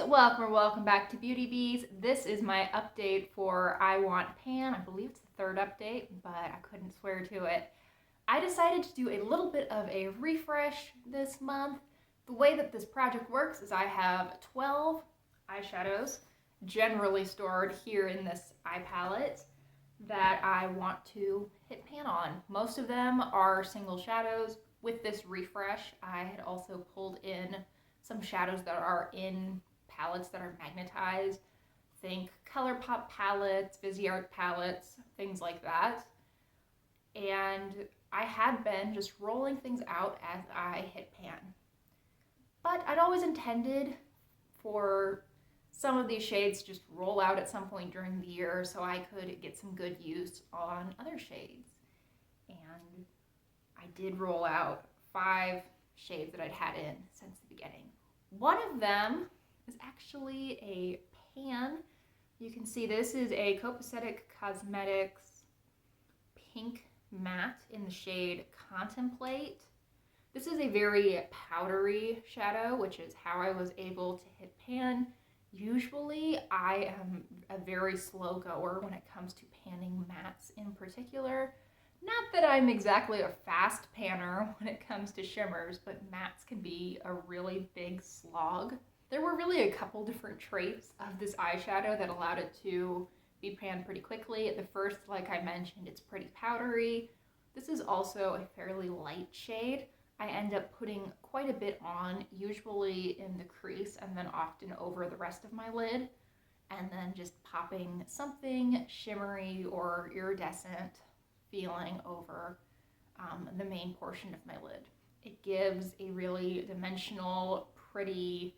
welcome or welcome back to Beauty Bees. This is my update for I Want Pan. I believe it's the third update, but I couldn't swear to it. I decided to do a little bit of a refresh this month. The way that this project works is I have 12 eyeshadows generally stored here in this eye palette that I want to hit pan on. Most of them are single shadows. With this refresh, I had also pulled in some shadows that are in palettes that are magnetized. Think ColourPop palettes, Viseart palettes, things like that. And I had been just rolling things out as I hit pan. But I'd always intended for some of these shades just roll out at some point during the year so I could get some good use on other shades. And I did roll out 5 shades that I'd had in since the beginning. One of them is actually a pan. You can see this is a Copacetic Cosmetics pink matte in the shade Contemplate. This is a very powdery shadow, which is how I was able to hit pan. Usually I am a very slow goer when it comes to panning mattes in particular. Not that I'm exactly a fast panner when it comes to shimmers, but mattes can be a really big slog. There were really a couple different traits of this eyeshadow that allowed it to be panned pretty quickly. The first, like I mentioned, it's pretty powdery. This is also a fairly light shade. I end up putting quite a bit on, usually in the crease and then often over the rest of my lid, and then just popping something shimmery or iridescent feeling over the main portion of my lid. It gives a really dimensional, pretty,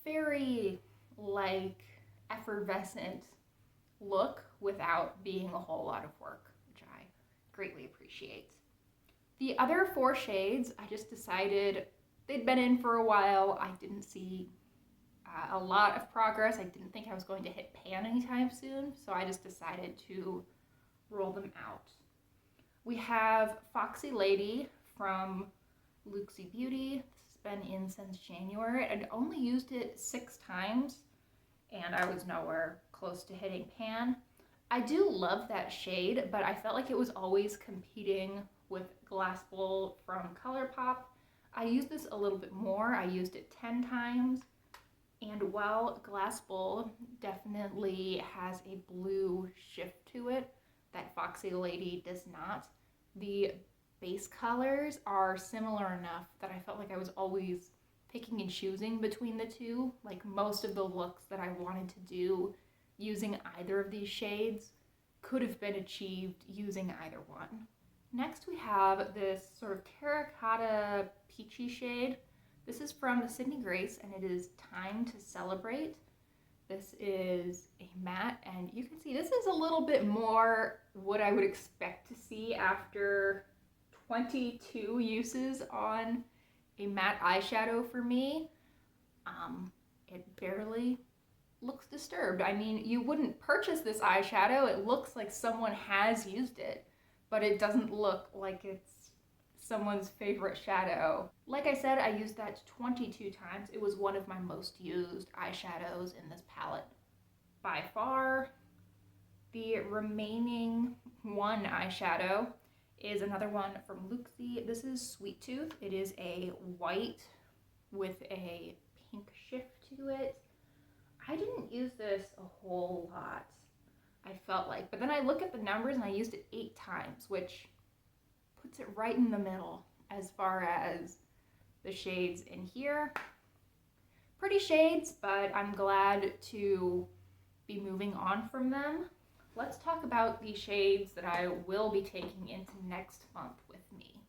fairy effervescent look without being a whole lot of work, which I greatly appreciate. The other 4 shades, I just decided they'd been in for a while. I didn't see a lot of progress. I didn't think I was going to hit pan anytime soon, so I just decided to roll them out. We have Foxy Lady from Luxie Beauty. This has been in since January. I'd only used it 6 times, and I was nowhere close to hitting pan. I do love that shade, but I felt like it was always competing with Glass Bowl from ColourPop. I used this a little bit more. I used it 10 times. And while Glass Bowl definitely has a blue shift to it that Foxy Lady does not, the base colors are similar enough that I felt like I was always picking and choosing between the two. Like most of the looks that I wanted to do using either of these shades could have been achieved using either one. Next we have this sort of terracotta peachy shade. This is from Sydney Grace and it is Time to Celebrate. This is a matte and you can see this is a little bit more what I would expect to see after 22 uses on a matte eyeshadow for me. It barely looks disturbed. I mean, you wouldn't purchase this eyeshadow. It looks like someone has used it, but it doesn't look like it's someone's favorite shadow. Like I said, I used that 22 times. It was one of my most used eyeshadows in this palette. By far, the remaining one eyeshadow is another one from Luxie. This is Sweet Tooth. It is a white with a pink shift to it. I didn't use this a whole lot, I felt like, but then I look at the numbers and I used it 8 times, which puts it right in the middle as far as the shades in here. Pretty shades, but I'm glad to be moving on from them. Let's talk about the shades that I will be taking into next month with me.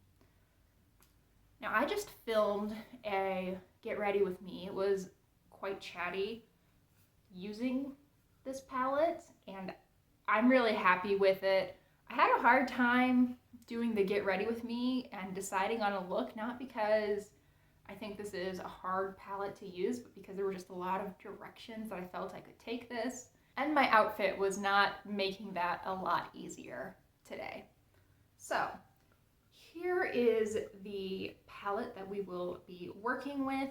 Now I just filmed a Get Ready With Me. It was quite chatty using this palette and I'm really happy with it. I had a hard time doing the Get Ready With Me and deciding on a look, not because I think this is a hard palette to use, but because there were just a lot of directions that I felt I could take this. And my outfit was not making that a lot easier today. So here is the palette that we will be working with.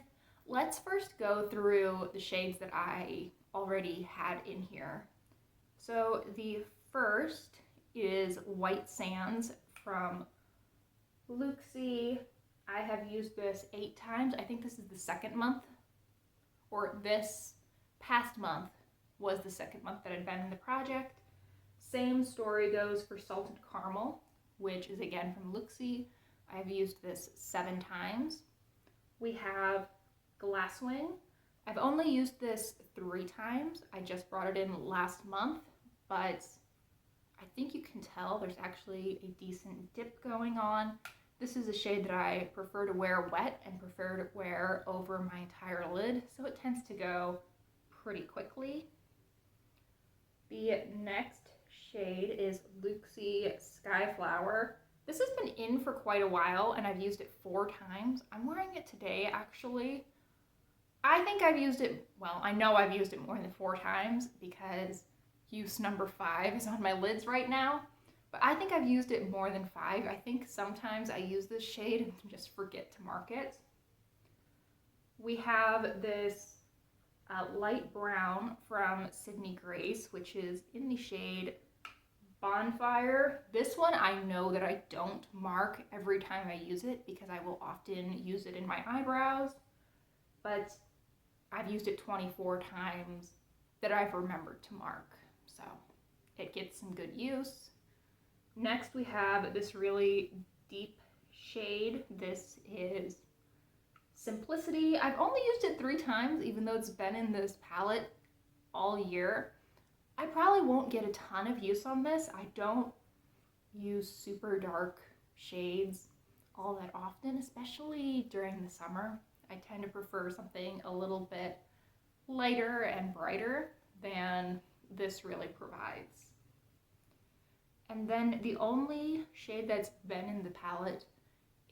let's first go through the shades that I already had in here. So the first is White Sands from Luxie. I have used this 8 times. I think this is the second month, or this past month was the second month that I'd been in the project. Same story goes for Salted Caramel, which is again from Luxie. I've used this 7 times. We have Glasswing. I've only used this 3 times. I just brought it in last month, but I think you can tell there's actually a decent dip going on. This is a shade that I prefer to wear wet and prefer to wear over my entire lid, so it tends to go pretty quickly. The next shade is Luxie Skyflower. This has been in for quite a while and I've used it 4 times. I'm wearing it today actually. I think I've used it, well, I know I've used it more than 4 times because use number 5 is on my lids right now. But I think I've used it more than 5. I think sometimes I use this shade and just forget to mark it. We have this light brown from Sydney Grace, which is in the shade Bonfire. This one I know that I don't mark every time I use it because I will often use it in my eyebrows, but I've used it 24 times that I've remembered to mark, so it gets some good use. Next we have this really deep shade. This is Simplicity. I've only used it 3 times, even though it's been in this palette all year. I probably won't get a ton of use on this. I don't use super dark shades all that often, especially during the summer. I tend to prefer something a little bit lighter and brighter than this really provides. And then the only shade that's been in the palette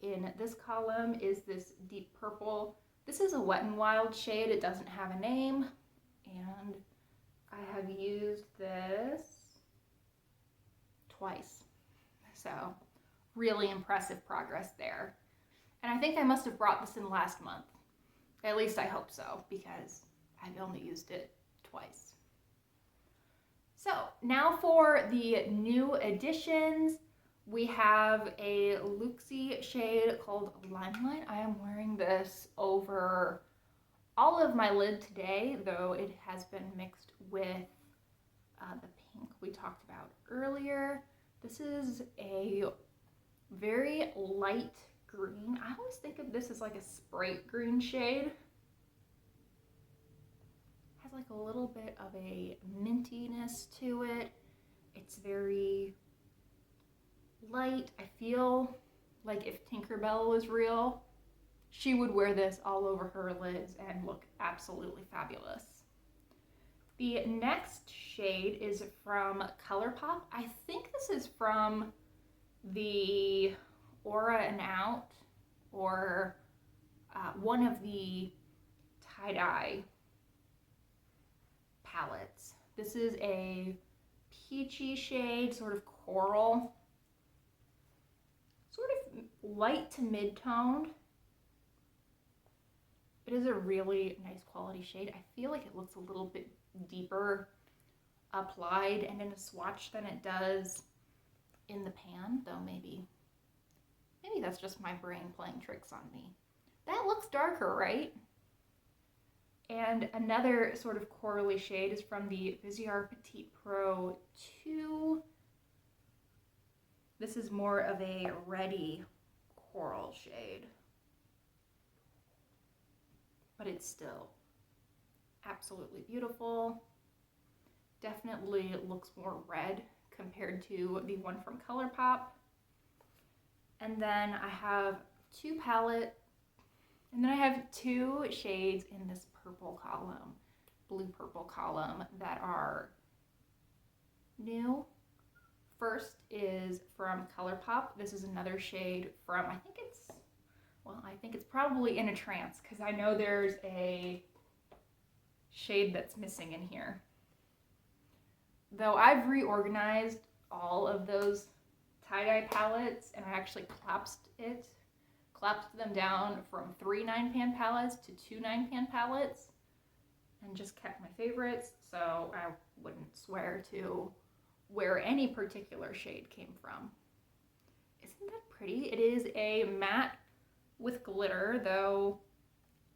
in this column is this deep purple. This is a Wet n Wild shade. It doesn't have a name, and I have used this twice. So really impressive progress there. And I think I must have brought this in last month. At least I hope so, because I've only used it twice. So now for the new additions. We have a Luxie shade called Limelight. I am wearing this over all of my lid today, though it has been mixed with the pink we talked about earlier. This is a very light green. I always think of this as like a Sprite green shade. Has like a little bit of a mintiness to it. It's very light. I feel like if Tinkerbell was real, she would wear this all over her lids and look absolutely fabulous. The next shade is from ColourPop. I think this is from the Aura and Out, or one of the tie-dye palettes. This is a peachy shade, sort of coral, sort of light to mid-toned. It is a really nice quality shade. I feel like it looks a little bit deeper applied and in a swatch than it does in the pan, though maybe that's just my brain playing tricks on me. That looks darker, right? And another sort of corally shade is from the Viseart Petite Pro 2. This is more of a reddy coral shade, but it's still absolutely beautiful. Definitely looks more red compared to the one from ColourPop. And then I have 2 shades in this purple column, blue purple column, that are new. First is from ColourPop. This is another shade from, I think it's probably In a Trance, because I know there's a shade that's missing in here. Though I've reorganized all of those tie-dye palettes and I actually collapsed clapped them down from 3 9-pan palettes to 2 9-pan palettes and just kept my favorites, so I wouldn't swear to where any particular shade came from. Isn't that pretty? It is a matte with glitter, though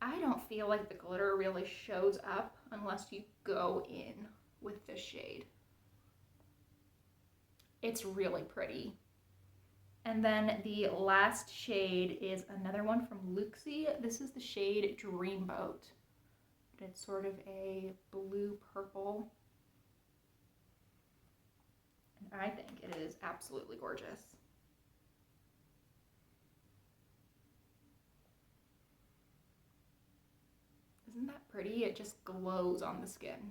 I don't feel like the glitter really shows up unless you go in with this shade. It's really pretty. And then the last shade is another one from Luxie. This is the shade Dreamboat. It's sort of a blue purple. And I think it is absolutely gorgeous. Isn't that pretty? It just glows on the skin.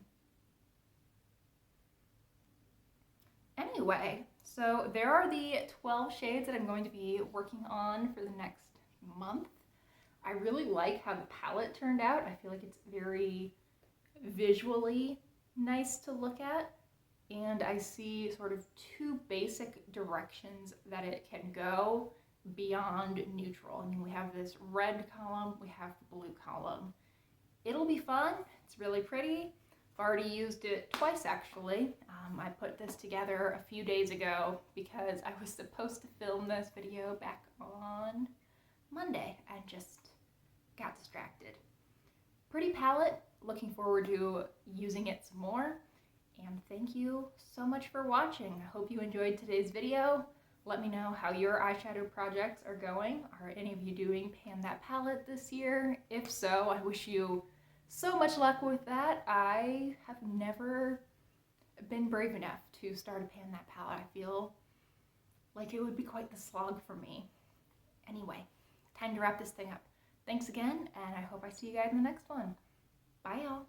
Anyway, so there are the 12 shades that I'm going to be working on for the next month. I really like how the palette turned out. I feel like it's very visually nice to look at. And I see sort of two basic directions that it can go beyond neutral. I mean, we have this red column, we have the blue column. It'll be fun. It's really pretty. I've already used it twice, actually. I put this together a few days ago because I was supposed to film this video back on Monday and just got distracted. Pretty palette. Looking forward to using it some more. And thank you so much for watching. I hope you enjoyed today's video. Let me know how your eyeshadow projects are going. Are any of you doing Pan That Palette this year? If so, I wish you so much luck with that. I have never been brave enough to start a Pan That Palette. I feel like it would be quite the slog for me. Anyway, time to wrap this thing up. Thanks again, and I hope I see you guys in the next one. Bye, y'all.